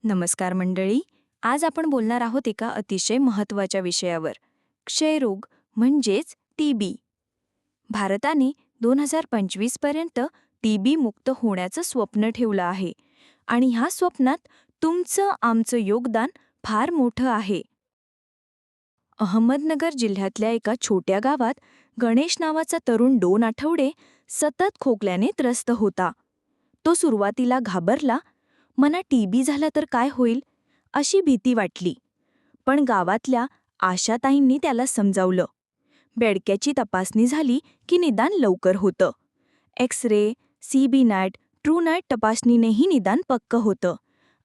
नमस्कार मंडळी. आज आपण बोलणार आहोत एका अतिशय महत्त्वाच्या विषयावर, क्षयरोग म्हणजेच टीबी. भारताने 2025 पर्यंत टीबी मुक्त होण्याचं स्वप्न ठेवलं आहे आणि ह्या स्वप्नात तुमचं आमचं योगदान फार मोठं आहे. अहमदनगर जिल्ह्यातल्या एका छोट्या गावात गणेश नावाचा तरुण 2 आठवडे सतत खोकल्याने त्रस्त होता. तो सुरुवातीला घाबरला. मना टीबी झाला तर काय होईल अशी भीती वाटली. पण गावातल्या आशाताईंनी त्याला समजावलं. बेडक्याची तपासणी झाली की निदान लवकर होतं. X-ray, CB NAAT, true NAAT तपासणीनेही निदान पक्कं होतं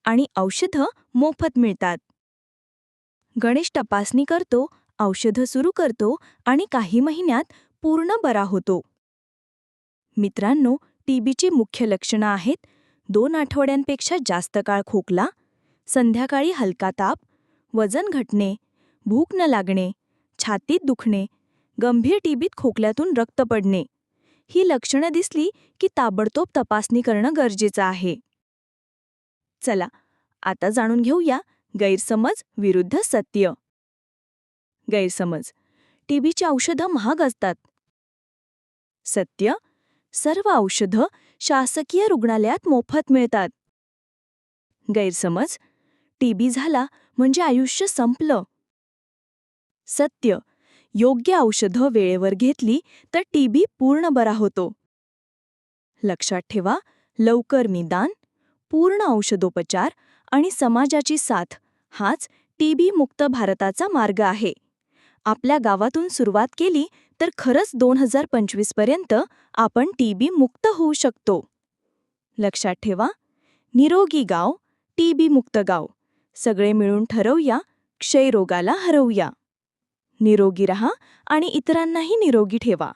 आणि औषधं मोफत मिळतात. गणेश तपासणी करतो, औषधं सुरू करतो आणि काही महिन्यात पूर्ण बरा होतो. मित्रांनो, टीबीची मुख्य लक्षणं आहेत: 2 आठवड्यांपेक्षा जास्त काळ खोकला, संध्याकाळी हलका ताप, वजन घटणे, भूक न लागणे, छातीत दुखणे, गंभीर टीबीत खोकल्यातून रक्त पडणे. ही लक्षणं दिसली की ताबडतोब तपासणी करणं गरजेचं आहे. चला, आता जाणून घेऊया गैरसमज विरुद्ध सत्य. गैरसमज: टीबीची औषधं महाग असतात. सत्य: सर्व औषधं शासकीय रुग्णालयात मोफत मिळतात. गैरसमज: टीबी झाला म्हणजे आयुष्य संपलं. सत्य: योग्य औषधं वेळेवर घेतली तर टीबी पूर्ण बरा होतो. लक्षात ठेवा, लवकर निदान, पूर्ण औषधोपचार आणि समाजाची साथ हाच टीबी मुक्त भारताचा मार्ग आहे. आपल्या गावातून सुरुवात केली तर खरंच 2025 पर्यंत आपण टीबी मुक्त होऊ शकतो. लक्षात ठेवा, निरोगी गाव, टीबी मुक्त गाव. सगळे मिळून ठरवूया, क्षयरोगाला हरवूया. निरोगी रहा आणि इतरांनाही निरोगी ठेवा.